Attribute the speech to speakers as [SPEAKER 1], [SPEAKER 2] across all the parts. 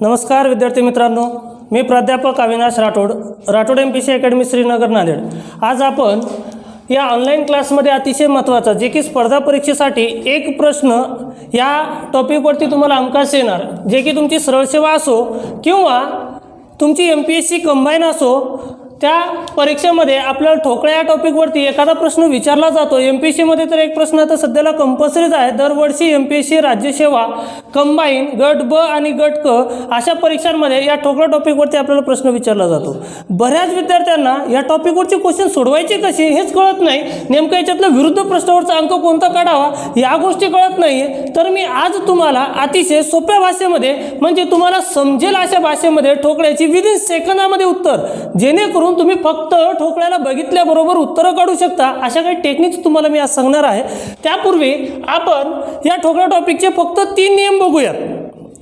[SPEAKER 1] नमस्कार विद्यार्थी मित्रांनो, मी प्राध्यापक अविनाश राठोड MPC अकॅडमी श्रीनगर नांदेड। आज आपण या ऑनलाईन क्लासमध्ये अतिशय महत्त्वाचा जे की स्पर्धा परीक्षेसाठी एक प्रश्न या टॉपिकवरती तुम्हाला हमखास येणार, जे की तुमची सरळ सेवा असो किंवा तुमची MPSC कंबाईन असो, त्या परीक्षेमध्ये आपल्याला ठोकळा या टॉपिकवरती एखादा प्रश्न विचारला जातो। MPSC मध्ये तर एक प्रश्न आता सध्याला कंपल्सरीच आहे। दरवर्षी MPSC राज्यसेवा कंबाईन गट ब आणि गट क अशा परीक्षांमध्ये या ठोकळा टॉपिकवरती आपल्याला प्रश्न विचारला जातो। बऱ्याच विद्यार्थ्यांना या टॉपिकवरचे क्वेश्चन सोडवायचे कसे हेच कळत नाही, नेमकं याच्यातला विरुद्ध प्रश्नावरचा अंक कोणता काढावा या गोष्टी कळत नाही। तर मी आज तुम्हाला अतिशय सोप्या भाषेमध्ये, म्हणजे तुम्हाला समजेल अशा भाषेमध्ये ठोकळ्याची विदिन सेकंदामध्ये उत्तर, जेणेकरून तुम्ही फक्त ठोकळ्याला बघितल्याबरोबर उत्तर काढू शकता, अशा काही टेक्निक्स तुम्हाला मी आज सांगणार आहे। त्यापूर्वी आपण या ठोकळा टॉपिकचे फक्त 3 नियम बघूया,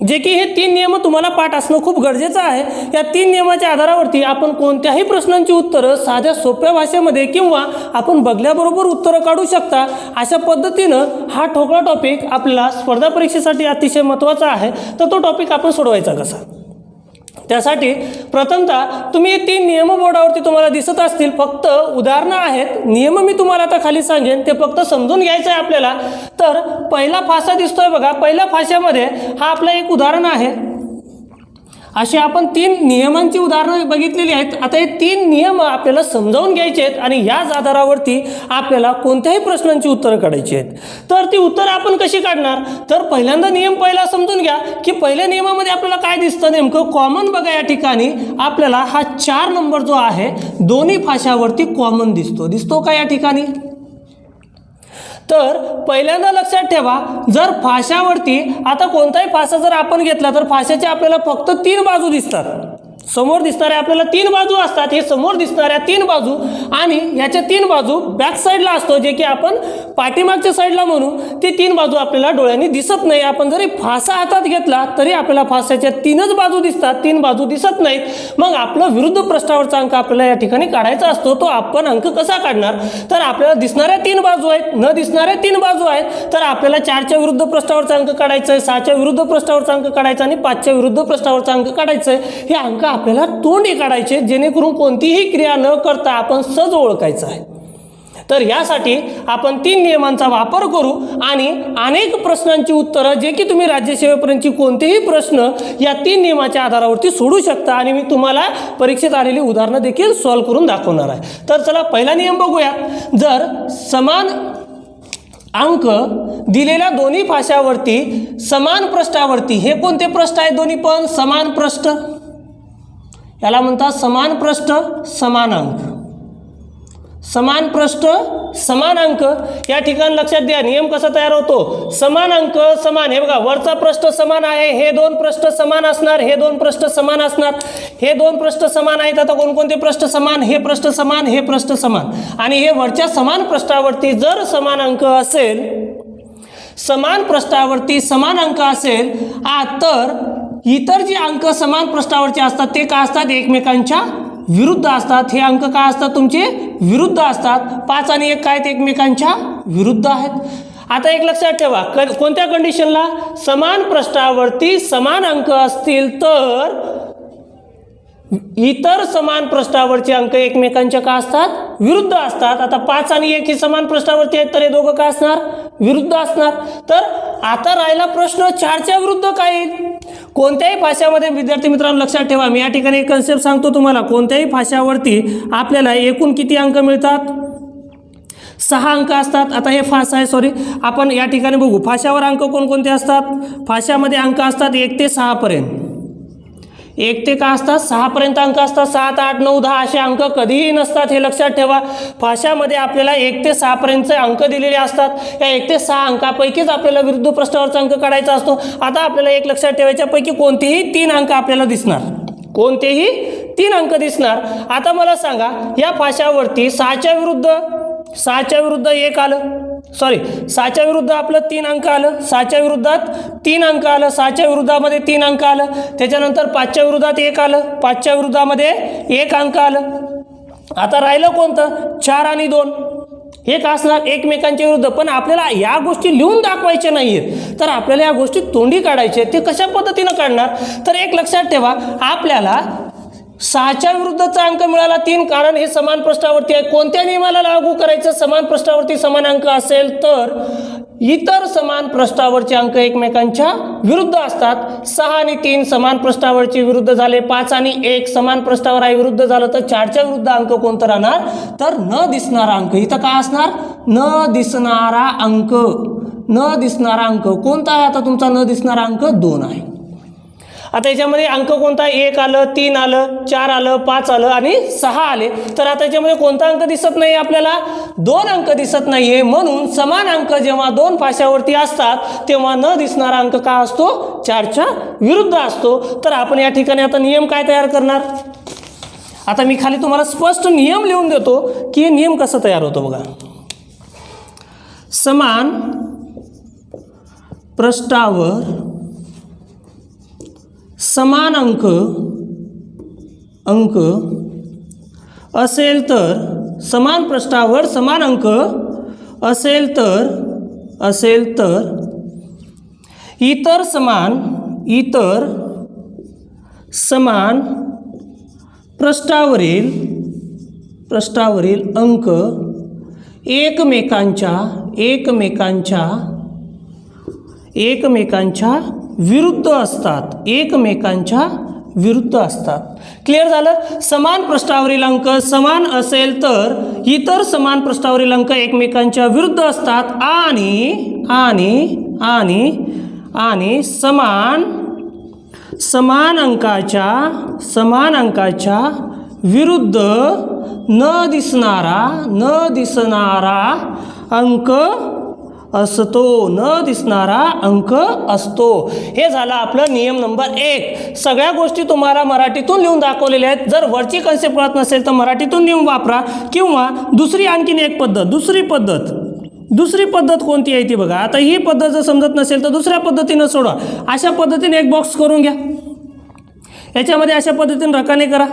[SPEAKER 1] जे की हे 3 नियम तुम्हाला पाठ असणं खूप गरजेचं आहे। या 3 नियमाच्या आधारावरती आपण कोणत्याही प्रश्नांची उत्तरं साध्या सोप्या भाषेमध्ये किंवा आपण बघल्याबरोबर उत्तरं काढू शकता। अशा पद्धतीनं हा ठोकळा टॉपिक आपल्याला स्पर्धा परीक्षेसाठी अतिशय महत्त्वाचा आहे। तर तो टॉपिक आपण सोडवायचा कसा, त्यासाठी प्रथमतः तुम्ही हे 3 नियम बोर्डावरती तुम्हाला दिसत असतील, फक्त उदाहरणं आहेत। नियम मी तुम्हाला आता खाली सांगेन, ते फक्त समजून घ्यायचं आहे आपल्याला। तर पहिला फासा दिसतोय बघा, पहिल्या फाश्यामध्ये हा आपला एक उदाहरण आहे। अशी आपण 3 नियमांची उदाहरणं बघितलेली आहेत। आता हे 3 नियम आपल्याला समजावून घ्यायचे आहेत आणि याच आधारावरती आपल्याला कोणत्याही प्रश्नांची उत्तरं काढायची आहेत। तर ती उत्तरं आपण कशी काढणार, तर पहिल्यांदा नियम पहिला समजून घ्या की पहिल्या नियमामध्ये आपल्याला काय दिसतं नेमकं। कॉमन बघा, या ठिकाणी आपल्याला हा 4 नंबर जो आहे दोन्ही फाशावरती कॉमन दिसतो का या ठिकाणी। तर पहिल्यांदा लक्षात ठेवा, जर फाशावरती आता कोणताही फासा जर आपण घेतला तर फाशाचे आपल्याला फक्त 3 बाजू दिसतात। समोर दिसणाऱ्या आपल्याला 3 बाजू असतात, हे समोर दिसणाऱ्या 3 बाजू, आणि याच्या 3 बाजू बॅक साईडला असतो, जे की आपण पाठीमागच्या साईडला म्हणू। ती 3 बाजू आपल्याला डोळ्यांनी दिसत नाही। आपण जरी फासा हातात घेतला तरी आपल्याला फासाच्या 3च बाजू दिसतात, 3 बाजू दिसत नाहीत। मग आपला विरुद्ध पृष्ठावरचा अंक आपल्याला या ठिकाणी काढायचा असतो। तो आपण अंक कसा काढणार, तर आपल्याला दिसणाऱ्या 3 बाजू आहेत, न दिसणाऱ्या 3 बाजू आहेत। तर आपल्याला 4च्या विरुद्ध पृष्ठावरचा अंक काढायचा आहे, 6च्या विरुद्ध पृष्ठावरचा अंक काढायचा आणि 5च्या विरुद्ध पृष्ठावरचा अंक काढायचा आहे। हे अंक आपल्याला तोंडी काढायचे, जेणेकरून कोणतीही क्रिया न करता आपण सहज ओळखायचं आहे। तर यासाठी आपण 3 नियमांचा वापर करू आणि अनेक प्रश्नांची उत्तरं, जे की तुम्ही राज्यसेवेपर्यंतची कोणतेही प्रश्न या 3 नियमाच्या आधारावरती सोडू शकता, आणि मी तुम्हाला परीक्षेत आलेली उदाहरणं देखील सॉल्व्ह करून दाखवणार आहे। तर चला पहिला नियम बघूया। जर समान अंक दिलेल्या दोन्ही फाशावरती समान पृष्ठावरती, हे कोणते पृष्ठ आहे, दोन्ही पण समान पृष्ठ, याला म्हणतात समान पृष्ठ समान अंक, समान पृष्ठ समान अंक। या ठिकाणी लक्षात द्या नियम कसा तयार होतो, समान अंक समान। हे बघा, वरचा पृष्ठ समान आहे, हे 2 पृष्ठ समान असणार, हे 2 पृष्ठ समान असणार, हे 2 पृष्ठ समान आहेत। आता कोणकोणते पृष्ठ समान, हे पृष्ठ समान, हे पृष्ठ समान, आणि हे वरच्या समान पृष्ठावरती जर समान अंक असेल, समान पृष्ठावरती समान अंक असेल, तर इतर जे अंक समान पृष्ठावरचे असतात ते काय असतात, एकमेकांच्या विरुद्ध असतात। हे अंक काय असतात, तुमचे विरुद्ध असतात। 5 आणि 1 काय, ते एकमेकांच्या विरुद्ध आहेत। आता एक लक्षात ठेवा, कोणत्या कंडिशनला, समान पृष्ठावरती समान अंक असतील तर इतर समान पृष्ठावरचे अंक एकमेकांच्या काय असतात, विरुद्ध असतात। आता 5 आणि 1 हे समान पृष्ठावरती आहेत, तर हे दोघं काय असणार, विरुद्ध असणार। तर आता राहिला प्रश्न 4च्या विरुद्ध काय येईल। कोणत्याही फाशामध्ये विद्यार्थी मित्रांनो लक्षात ठेवा, मी या ठिकाणी एक कन्सेप्ट सांगतो तुम्हाला। कोणत्याही फाशावरती आपल्याला एकूण किती अंक मिळतात, 6 अंक असतात। आता हे फासा आहे, सॉरी, आपण या ठिकाणी बघू फाशावर अंक कोणकोणते असतात। फाशामध्ये अंक असतात 1 ते 6 पर्यंत, 1 ते काय असतात, 6 पर्यंत अंक असतात। 7, 8, 9, 10 असे अंक कधीही नसतात, हे लक्षात ठेवा। फाशामध्ये आपल्याला 1 ते 6 पर्यंतचे अंक दिलेले असतात। या 1 ते 6 अंकापैकीच आपल्याला विरुद्ध पृष्ठावरचा अंक काढायचा असतो। आता आपल्याला एक लक्षात ठेवायच्यापैकी कोणतेही 3 अंक आपल्याला दिसणार, कोणतेही 3 अंक दिसणार। आता मला सांगा, या फाशावरती 6च्या विरुद्ध 1 आलं, सॉरी 6च्या विरुद्ध आपलं 3 अंक आलं, 6च्या विरुद्धात 3 अंक आलं, 6च्या विरुद्धामध्ये 3 अंक आलं, त्याच्यानंतर 5च्या विरुद्धात 1 आलं, 5च्या विरुद्धामध्ये 1 अंक आलं। आता राहिलं कोणतं, 4 आणि 2, हे का असणार एकमेकांच्या विरुद्ध. पण आपल्याला या गोष्टी लिहून दाखवायच्या नाही आहेत, तर आपल्याला या गोष्टी तोंडी काढायच्या आहेत. ते कशा पद्धतीनं काढणार, तर एक लक्षात ठेवा, आपल्याला 6च्या विरुद्धचा अंक मिळाला 3, कारण हे समान पृष्ठावरती आहे. कोणत्या नियमाला लागू करायचं, समान पृष्ठावरती समान अंक असेल तर इतर समान पृष्ठावरचे अंक एकमेकांच्या विरुद्ध असतात. 6 आणि 3 समान पृष्ठावरचे विरुद्ध झाले, 5 आणि 1 समान पृष्ठावर आहे विरुद्ध झालं, तर 4च्या विरुद्ध अंक कोणतं राहणार, तर न दिसणारा अंक. इथं काय असणार, न दिसणारा अंक. न दिसणारा अंक कोणता आहे, आता तुमचा न दिसणारा अंक 2 आहे. आता याच्यामध्ये अंक कोणता, 1 आलं, 3 आलं, 4 आलं, 5 आलं आणि 6 आले. तर आता याच्यामध्ये कोणता अंक दिसत नाही आपल्याला, 2 अंक दिसत नाही आहे. म्हणून समान अंक जेव्हा 2 पाशावरती असतात तेव्हा न दिसणारा अंक का असतो, 4च्या विरुद्ध असतो. तर आपण या ठिकाणी आता नियम काय तयार करणार, आता मी खाली तुम्हाला स्पष्ट नियम लिहून देतो की नियम कसं तयार होतो. बघा, समान पृष्ठावर समान अंक असेल तर, समान पृष्ठावर समान अंक असेल तर इतर समान पृष्ठावरील अंक एकमेकांच्या विरुद्ध असतात. क्लिअर झालं. समान पृष्ठावरील अंक समान असेल तर इतर समान पृष्ठावरील अंक एकमेकांच्या विरुद्ध असतात आणि समान अंकाच्या विरुद्ध न दिसणारा अंक असतो. हे झालं आपलं नियम नंबर 1. सगळ्या गोष्टी तुम्हाला मराठीतून लिहून दाखवलेल्या आहेत. जर वरची कन्सेप्ट कळत नसेल तर मराठीतून नियम वापरा, किंवा दुसरी आणखीन एक पद्धत, दुसरी पद्धत कोणती आहे ती बघा. आता ही पद्धत जर समजत नसेल तर दुसऱ्या पद्धतीनं सोडवा. अशा पद्धतीने एक बॉक्स करून घ्या, याच्यामध्ये अशा पद्धतीने रकाने करा.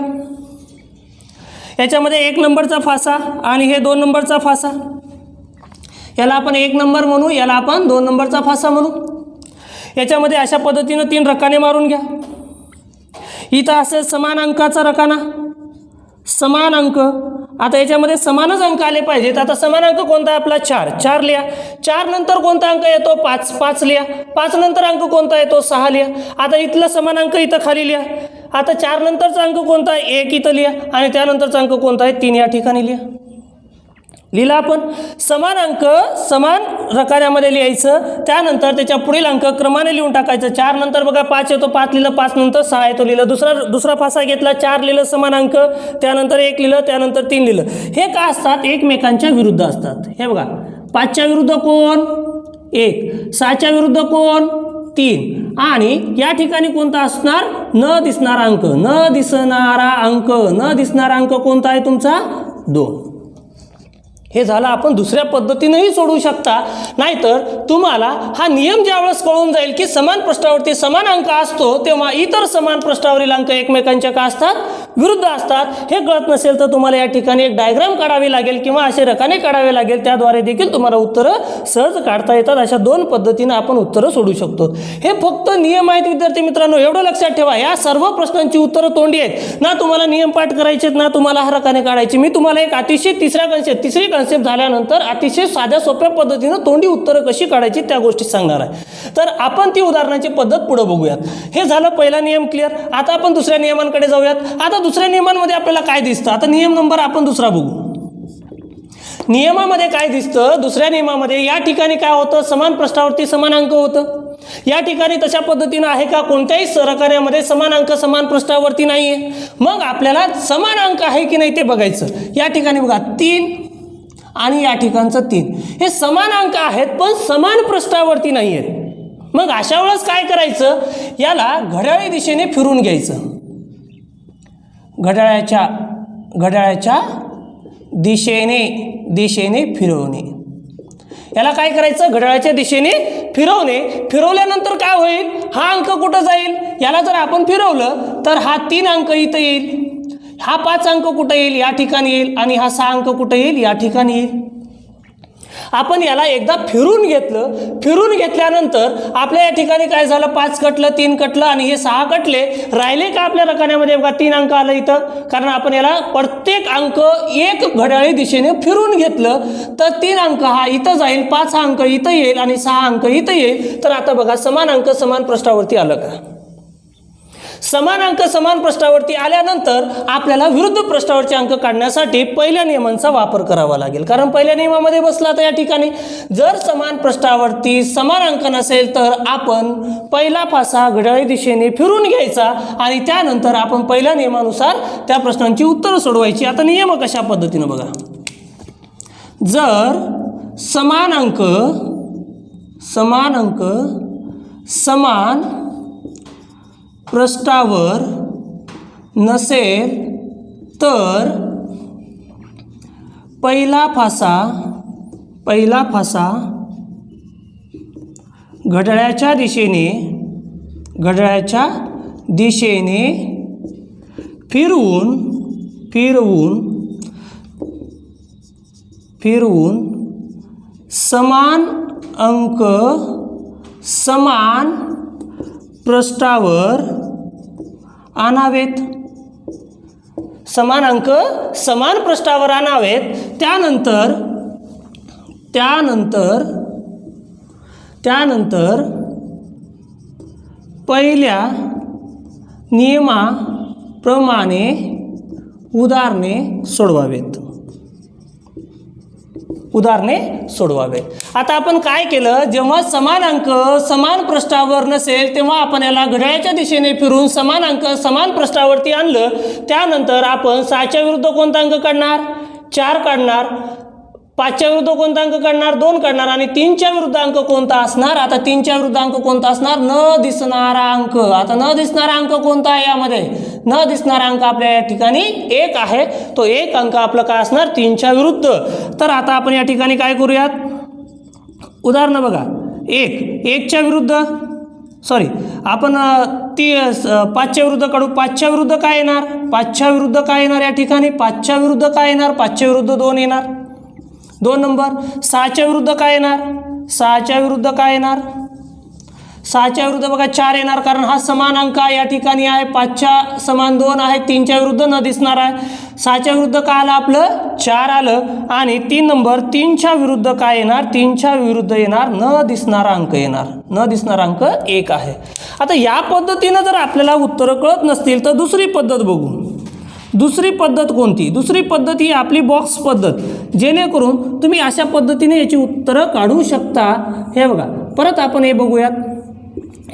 [SPEAKER 1] याच्यामध्ये 1 नंबरचा फासा आणि हे 2 नंबरचा फासा, याला आपण 1 नंबर म्हणू, याला आपण 2 नंबरचा फासा म्हणू. याच्यामध्ये अशा पद्धतीनं 3 रकाने मारून घ्या. इथं असेल समान अंकाचा रकाना, समान अंक. आता याच्यामध्ये समानच अंक आले पाहिजेत. आता समान अंक कोणता आपला, 4 लिहा. 4 नंतर कोणता अंक येतो, 5 लिहा. 5 नंतर अंक कोणता येतो, 6 लिहा. आता इथला समान अंक इथं खाली लिहा. आता 4 नंतरचा अंक कोणता आहे, 1 इथं लिहा. आणि त्यानंतरचा अंक कोणता आहे, 3 या ठिकाणी लिहा. लिहिला आपण. समान अंक समान रकान्यामध्ये लिहायचं, त्यानंतर त्याच्या पुढील अंक क्रमाने लिहून टाकायचं. 4 नंतर बघा 5 येतो, 5 लिहिलं, 5 नंतर 6 येतो लिहिलं. दुसरा फासा घेतला, 4 लिहिलं समान अंक, त्यानंतर 1 लिहिलं, त्यानंतर 3 लिहिलं. हे का असतात, एकमेकांच्या विरुद्ध असतात. हे बघा, 5च्या विरुद्ध कोण, 1, 6च्या विरुद्ध कोण, 3, आणि या ठिकाणी कोणता असणार, न दिसणारा अंक. न दिसणारा अंक कोणता आहे तुमचा, 2. हे झालं. आपण दुसऱ्या पद्धतीनेही सोडवू शकता, नाहीतर तुम्हाला हा नियम ज्यावेळेस कळून जाईल की समान पृष्ठावरती समान अंक असतो तेव्हा इतर समान पृष्ठावरील अंक एकमेकांच्या का असतात, विरुद्ध असतात. हे कळत नसेल तर तुम्हाला या ठिकाणी एक डायग्राम काढावी लागेल किंवा असे रकाने काढावे लागेल. त्याद्वारे देखील तुम्हाला उत्तरं सहज काढता येतात. अशा 2 पद्धतीने आपण उत्तरं सोडू शकतो. हे फक्त नियम आहेत विद्यार्थी मित्रांनो, एवढं लक्षात ठेवा. या सर्व प्रश्नांची उत्तरं तोंडी आहेत. ना तुम्हाला नियम पाठ करायचे ना तुम्हाला हा रकाने काढायचे. मी तुम्हाला एक अतिशय तिसरी कन्सेप्ट झाल्यानंतर अतिशय साध्या सोप्या पद्धतीनं तोंडी उत्तरं कशी काढायची त्या गोष्टी सांगणार आहे. तर आपण ती उदाहरणाची पद्धत पुढे बघूयात. हे झालं पहिला नियम क्लिअर. आता आपण दुसऱ्या नियमांकडे जाऊयात. आता दुसऱ्या नियमांमध्ये आपल्याला काय दिसतं, आता नियम नंबर आपण दुसरा बघू. नियमामध्ये काय दिसतं, दुसऱ्या नियमामध्ये या ठिकाणी काय होतं, समान पृष्ठावरती समान अंक होतं. या ठिकाणी तशा पद्धतीनं आहे का, कोणत्याही रकान्यामध्ये समान अंक समान पृष्ठावरती नाही आहे. मग आपल्याला समान अंक आहे की नाही ते बघायचं. या ठिकाणी बघा 3 आणि या ठिकाणचं 3 हे समान अंक आहेत पण समान पृष्ठावरती नाही आहेत. मग अशा वेळेस काय करायचं, याला घड्याळी दिशेने फिरून घ्यायचं. घड्याळाच्या दिशेने फिरवणे. याला काय करायचं, घड्याळाच्या दिशेने फिरवणे. फिरवल्यानंतर काय होईल, हा अंक कुठं जाईल, याला जर आपण फिरवलं तर हा 3 अंक इथं येईल, हा 5 अंक कुठं येईल, या ठिकाणी येईल, आणि हा 6 अंक कुठं येईल, या ठिकाणी येईल. आपण याला एकदा फिरून घेतलं, फिरून घेतल्यानंतर आपल्या या ठिकाणी काय झालं, 5 कटलं, 3 कटलं आणि हे 6 कटले. राहिले का आपल्या रकान्यामध्ये बघा 3 अंक आलं इथं, कारण आपण याला प्रत्येक अंक एक घड्याळी दिशेने फिरून घेतलं तर 3 अंक हा इथं जाईल, 5 अंक इथं येईल आणि 6 अंक इथं येईल. तर आता बघा समान अंक समान पृष्ठावरती आलं का? समान अंक समान पृष्ठावरती आल्यानंतर आपल्याला विरुद्ध पृष्ठावरचे अंक काढण्यासाठी पहिल्या नियमांचा वापर करावा लागेल. कारण पहिल्या नियमामध्ये बसला तर या ठिकाणी जर समान पृष्ठावरती समान अंक नसेल तर आपण पहिला फासा घड्याळी दिशेने फिरून घ्यायचा आणि त्यानंतर आपण पहिल्या नियमानुसार त्या प्रश्नांची उत्तरं सोडवायची. आता नियम कशा पद्धतीने बघा, जर समान अंक समान पृष्ठावर नसेल तर पहिला फासा घड्याळाच्या दिशेने फिरवून समान अंक समान पृष्ठावर आणावेत. समान अंक समान पृष्ठावर आणावेत. त्यानंतर पहिल्या नियमाप्रमाणे उदाहरणे सोडवावेत. आता आपण काय केलं, जेव्हा समान अंक समान पृष्ठावर नसेल तेव्हा आपण याला घड्याळाच्या दिशेने फिरून समान अंक समान पृष्ठावरती आणलं. त्यानंतर आपण 6च्या विरुद्ध कोणता अंक काढणार, 4 काढणार. 5च्या विरुद्ध कोणता अंक काढणार, 2 काढणार आणि 3च्या विरुद्ध अंक कोणता असणार. आता 3च्या विरुद्ध अंक कोणता असणार, न दिसणारा अंक. आता न दिसणारा अंक कोणता आहे, यामध्ये न दिसणारा अंक आपल्या या ठिकाणी 1 आहे. तो 1 अंक आपलं काय असणार, 3च्या विरुद्ध. तर आता आपण या ठिकाणी काय करूयात, उदाहरण बघा. 1च्या विरुद्ध आपण 5च्या विरुद्ध काढू. 5च्या विरुद्ध काय येणार, 5च्या विरुद्ध काय येणार या ठिकाणी, 5च्या विरुद्ध काय येणार, 5च्या विरुद्ध 2 येणार, 2 नंबर. 6च्या विरुद्ध काय येणार, 6च्या विरुद्ध काय येणार, 6च्या विरुद्ध बघा 4 येणार, कारण हा समान अंक या ठिकाणी आहे. 5च्या समान 2 आहे, 3च्या विरुद्ध न दिसणार आहे. 6च्या विरुद्ध काय आलं आपलं, 4 आलं. आणि 3 नंबर 3च्या विरुद्ध काय येणार, 3च्या विरुद्ध येणार न दिसणारा अंक येणार, न दिसणारा अंक 1 आहे. आता या पद्धतीनं जर आपल्याला उत्तरं कळत नसतील तर दुसरी पद्धत बघू. दुसरी पद्धत कोणती, दुसरी पद्धत ही आपली बॉक्स पद्धत, जेणेकरून तुम्ही अशा पद्धतीने याची उत्तरं काढू शकता. हे बघा, परत आपण हे बघूयात.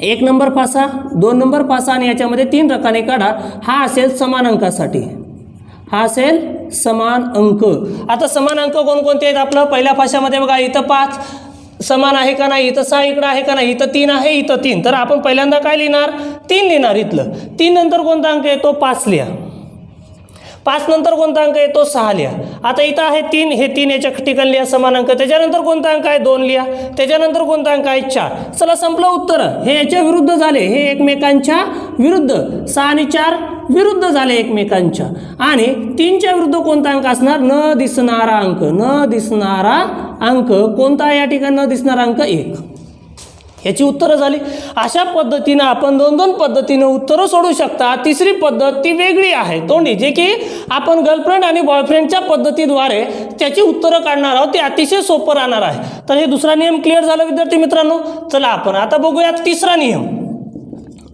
[SPEAKER 1] 1 नंबर फासा, 2 नंबर फासा आणि याच्यामध्ये 3 रकाने काढा. हा असेल समान अंकासाठी, हा असेल समान अंक. आता समान अंक कोणकोणते आहेत आपलं, पहिल्या फाशामध्ये बघा इथं 5 समान आहे का नाही, इथं 6 इकडं आहे का नाही, इथं 3 आहे, इथं 3. तर आपण पहिल्यांदा काय लिहिणार, 3 लिहिणार. इथलं 3 नंतर कोणता अंक येतो, 5 लिहा. 5 नंतर कोणता अंक येतो, 6 लिहा. आता इथं आहे 3, हे 3 याच्या ठिकाणी लिहा समान अंक. त्याच्यानंतर कोणता अंक आहे, 2 लिहा. त्याच्यानंतर कोणता अंक आहे, 4. चला संपलं उत्तर. हे याच्या विरुद्ध झाले, हे एकमेकांच्या विरुद्ध. 6 आणि 4 विरुद्ध झाले एकमेकांच्या. आणि 3च्या विरुद्ध कोणता अंक असणार, न दिसणारा अंक. न दिसणारा अंक कोणता आहे या ठिकाणी, न दिसणारा अंक 1. याची उत्तरं झाली. अशा पद्धतीनं आपण 2-2 पद्धतीनं उत्तरं सोडू शकता. तिसरी पद्धत ती वेगळी आहे, तोंडी, जे की आपण गर्लफ्रेंड आणि बॉयफ्रेंडच्या पद्धतीद्वारे त्याची उत्तरं काढणार आहोत. ते अतिशय सोपं राहणार आहे. तर हे दुसरा नियम क्लिअर झाला विद्यार्थी मित्रांनो. चला आपण आता बघूयात तिसरा नियम,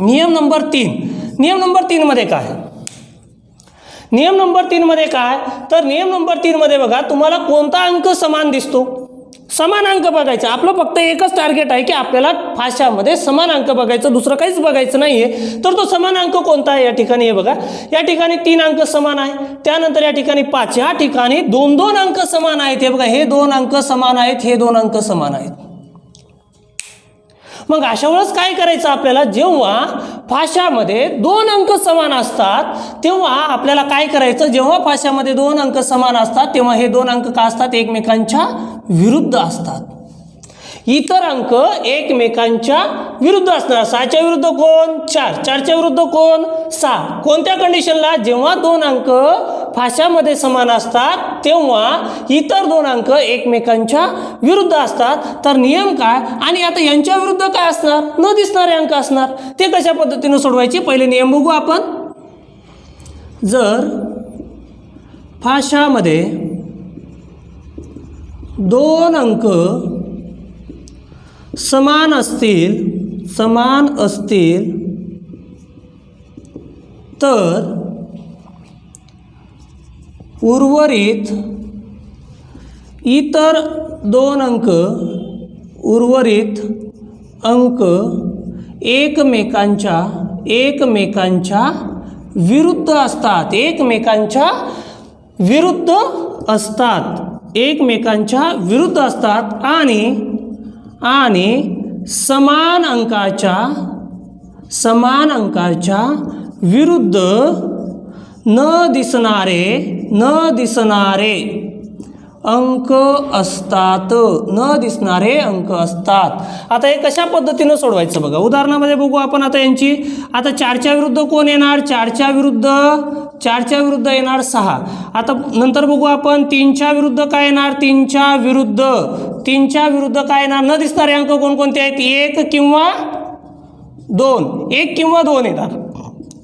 [SPEAKER 1] नियम नंबर 3. नियम नंबर 3 मध्ये काय, नियम नंबर 3 मध्ये काय, तर नियम नंबर 3 मध्ये बघा तुम्हाला कोणता अंक समान दिसतो, समान अंक बघायचा. आपलं फक्त एकच टार्गेट आहे की आपल्याला फाशामध्ये समान अंक बघायचं, दुसरं काहीच बघायचं नाही आहे. तर तो समान अंक कोणता आहे या ठिकाणी, हे बघा या ठिकाणी 3 अंक समान आहे. त्यानंतर या ठिकाणी 5, या ठिकाणी 2-2 अंक समान आहेत. हे बघा, हे 2 अंक समान आहेत, हे 2 अंक समान आहेत. मग अशा वेळेस काय करायचं आपल्याला, जेव्हा फाशामध्ये 2 अंक समान असतात तेव्हा आपल्याला काय करायचं, जेव्हा फाशामध्ये 2 अंक समान असतात तेव्हा हे 2 अंक का असतात, एकमेकांच्या विरुद्ध असतात. इतर अंक एकमेकांच्या विरुद्ध असणार. 6च्या विरुद्ध कोण, 4. 4च्या विरुद्ध कोण, 6. कोणत्या कंडिशनला, जेव्हा 2 अंक फाशामध्ये समान असतात तेव्हा इतर दोन अंक एकमेकांच्या विरुद्ध असतात. तर नियम काय आणि आता यांच्या विरुद्ध काय असणार, न दिसणारे अंक असणार. ते कशा पद्धतीने सोडवायचे पहिले नियम बघू आपण. जर फाशामध्ये दोन अंक समान असतील तर उर्वरित इतर दोन अंक एकमेकांच्या विरुद्ध असतात. एकमेकांच्या विरुद्ध असतात आणि समान अंकाच्या विरुद्ध न दिसणारे अंक असतात. आता हे कशा पद्धतीनं सोडवायचं बघा. उदाहरणामध्ये बघू आपण आता यांची. आता 4च्या विरुद्ध कोण येणार, 4च्या विरुद्ध येणार 6. आता नंतर बघू आपण 3च्या विरुद्ध काय येणार, 3च्या विरुद्ध काय येणार, न दिसणारे अंक कोणकोणते आहेत, 1 किंवा 2 येणार.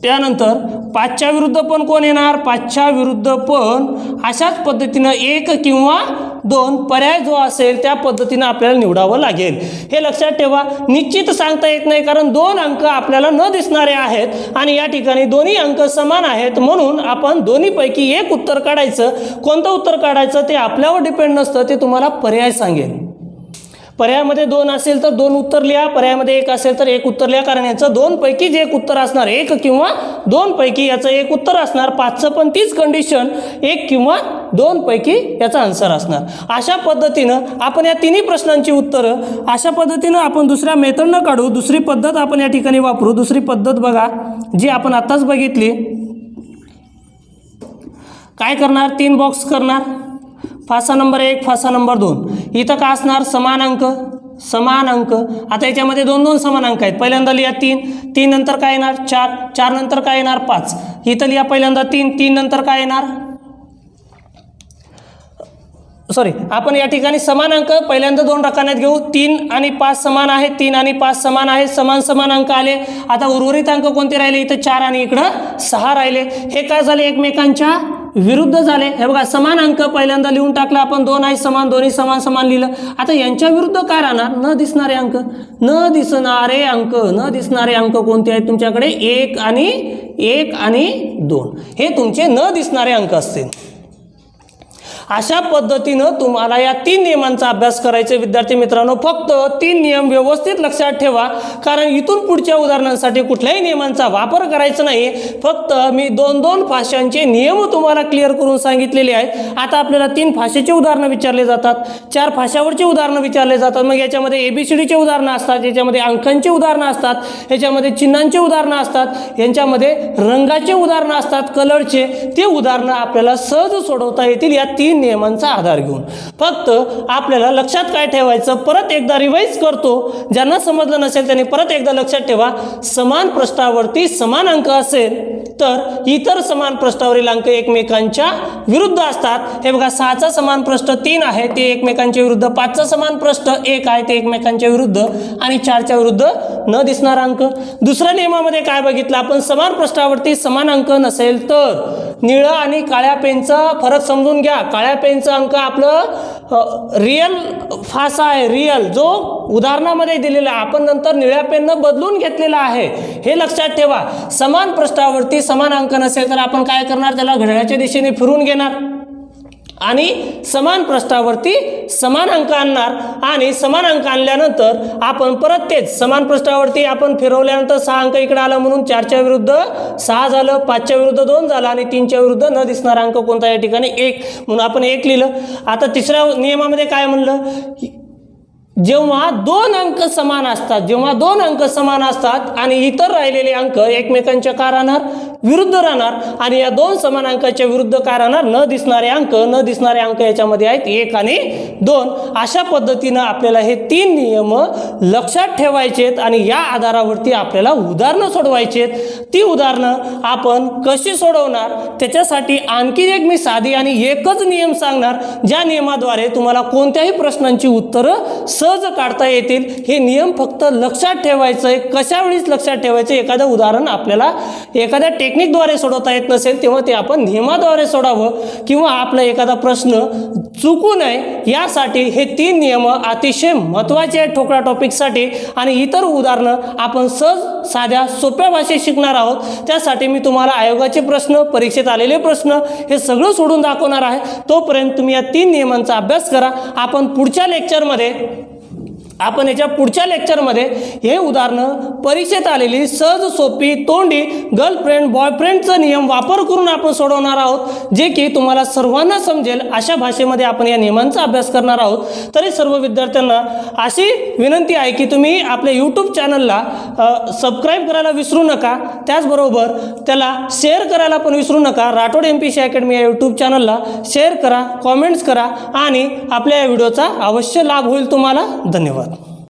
[SPEAKER 1] त्यानंतर 5च्या विरुद्ध पण कोण येणार, 5च्या विरुद्ध पण अशाच पद्धतीनं 1 किंवा 2 पर्याय जो असेल त्या पद्धतीनं आपल्याला निवडावं लागेल. हे लक्षात ठेवा. निश्चित सांगता येत नाही कारण दोन अंक आपल्याला न दिसणारे आहेत आणि या ठिकाणी दोन्ही अंक समान आहेत. म्हणून आपण दोन्हीपैकी एक उत्तर काढायचं. कोणतं उत्तर काढायचं ते आपल्यावर डिपेंड नसतं, ते तुम्हाला पर्याय सांगेल. पर्यायामध्ये 2 असेल तर 2 उत्तर लिहा, पर्यायामध्ये 1 असेल तर 1 उत्तर लिहा. कारण याचं 2 पैकी जे एक उत्तर असणार, 1 किंवा 2 पैकी याचं एक उत्तर असणार. 5चं पण तीच कंडिशन, 1 किंवा 2 पैकी याचा आन्सर असणार. अशा पद्धतीनं आपण या तिन्ही प्रश्नांची उत्तरं अशा पद्धतीनं आपण दुसऱ्या मेथडनं काढू. दुसरी पद्धत आपण या ठिकाणी वापरू. दुसरी पद्धत बघा जी आपण आत्ताच बघितली. काय करणार, 3 बॉक्स करणार. Fossa number 1, fossa number 2. इथं काय असणार, समान अंक. आता याच्यामध्ये 2 समान अंक आहेत. पहिल्यांदा लिहा 3 नंतर काय येणार 4 नंतर काय येणार 5. इथं लिहा पहिल्यांदा 3 नंतर काय येणार, आपण या ठिकाणी समान अंक पहिल्यांदा 2 रकान्यात घेऊ. 3 आणि 5 समान आहे, 3 आणि 5 समान आहे, समान अंक आले. आता उर्वरित अंक कोणते राहिले, इथं 4 आणि इकडं 6 राहिले. हे काय झाले, एकमेकांच्या विरुद्ध झाले. हे बघा समान अंक पहिल्यांदा लिहून टाकला आपण, 2 आहे समान, दोन्ही समान लिहिलं. आता यांच्या विरुद्ध काय राहणार, न दिसणारे अंक कोणते आहेत तुमच्याकडे, 1 आणि 2. हे तुमचे न दिसणारे अंक असतील. अशा पद्धतीनं तुम्हाला या 3 नियमांचा अभ्यास करायचे विद्यार्थी मित्रांनो. फक्त 3 नियम व्यवस्थित लक्षात ठेवा, कारण इथून पुढच्या उदाहरणांसाठी कुठल्याही नियमांचा वापर करायचा नाही. फक्त मी 2 फाशांचे नियम तुम्हाला क्लिअर करून सांगितलेले आहेत. आता आपल्याला 3 फाशेचे उदाहरणं विचारले जातात, 4 फाशावरचे उदाहरणं विचारले जातात. मग याच्यामध्ये ABCDचे उदाहरणं असतात, याच्यामध्ये अंकांचे उदाहरणं असतात, याच्यामध्ये चिन्हांचे उदाहरणं असतात, यांच्यामध्ये रंगाचे उदाहरणं असतात, कलरचे. ते उदाहरणं आपल्याला सहज सोडवता येतील या 3 नियमांचा आधार घेऊन. फक्त आपल्याला लक्षात काय ठेवायचं, परत एकदा रिवाइज करतो, ज्यांना समजलं नसेल त्यांनी परत एकदा लक्षात ठेवा. समान पृष्ठावरती समान अंक असेल तर इतर समान पृष्ठावरील अंक एकमेकांच्या विरुद्ध असतात. हे बघा 6चा समान पृष्ठ 3 आहे, ते एकमेकांच्या विरुद्ध. 5चा समान पृष्ठ 1 आहे, ते एकमेकांच्या विरुद्ध. आणि 4च्या विरुद्ध न दिसणारा अंक. दुसऱ्या नियमामध्ये काय बघितलं आपण, समान पृष्ठावरती समान अंक नसेल तर निळा आणि काळ्या पेनचा फरक समजून घ्या. काळ्या पेनचा अंक आपलं रिअल फासा आहे, रिअल जो उदाहरणामध्ये दिलेला आहे, आपण नंतर निळ्या पेननं बदलून घेतलेला आहे. हे लक्षात ठेवा. समान पृष्ठावरती समान अंक नसेल तर आपण काय करणार, त्याला घड्याळाच्या दिशेने फिरवून घेणार आणि समान पृष्ठावरती समान अंक आणणार. आणि समान अंक आणल्यानंतर आपण परत तेच समान पृष्ठावरती आपण फिरवल्यानंतर 6 अंक इकडे आला म्हणून 4च्या विरुद्ध 6 झालं, 5च्या विरुद्ध 2 झालं आणि 3च्या विरुद्ध न दिसणारा अंक कोणता या ठिकाणी 1 म्हणून आपण 1 लिहिलं. आता तिसऱ्या नियमामध्ये काय म्हणलं, जेव्हा 2 अंक समान असतात आणि इतर राहिलेले अंक एकमेकांच्या काय राहणार, विरुद्ध राहणार आणि या दोन समान अंकाच्या विरुद्ध काय राहणार, न दिसणारे अंक याच्यामध्ये आहेत 1 आणि 2. अशा पद्धतीनं आपल्याला हे 3 नियम लक्षात ठेवायचे आहेत आणि या आधारावरती आपल्याला उदाहरणं सोडवायची आहेत. ती उदाहरणं आपण कशी सोडवणार त्याच्यासाठी आणखी एक मी साधी आणि एकच नियम सांगणार, ज्या नियमाद्वारे तुम्हाला कोणत्याही प्रश्नांची उत्तरं सहज काढता येतील. हे नियम फक्त लक्षात ठेवायचं आहे. कशा वेळीच लक्षात ठेवायचं, एखादं उदाहरण आपल्याला एखाद्या टेक्निकद्वारे सोडवता येत नसेल तेव्हा ते आपण नियमाद्वारे सोडावं किंवा आपला एखादा प्रश्न चुकू नये यासाठी हे 3 नियम अतिशय महत्त्वाचे आहेत ठोकळा टॉपिकसाठी. आणि इतर उदाहरणं आपण सहज साध्या सोप्या भाषेत शिकणार आहोत. त्यासाठी मी तुम्हाला आयोगाचे प्रश्न, परीक्षेत आलेले प्रश्न हे सगळं सोडून दाखवणार आहे. तोपर्यंत तुम्ही या 3 नियमांचा अभ्यास करा. आपण पुढच्या लेक्चरमध्ये हे उदाहरणं परीक्षेत आलेली सहज सोपी तोंडी गर्लफ्रेंड बॉयफ्रेंडचा नियम वापर करून आपण सोडवणार आहोत, जे की तुम्हाला सर्वांना समजेल अशा भाषेमध्ये आपण या नियमांचा अभ्यास करणार आहोत. तरी सर्व विद्यार्थ्यांना अशी विनंती आहे की तुम्ही आपल्या यूट्यूब चॅनलला सबस्क्राईब करायला विसरू नका. त्याचबरोबर त्याला शेअर करायला पण विसरू नका. राठोड MPSC अकॅडमी या यूट्यूब चॅनलला शेअर करा, कॉमेंट्स करा आणि आपल्या या व्हिडिओचा अवश्य लाभ होईल तुम्हाला. धन्यवाद.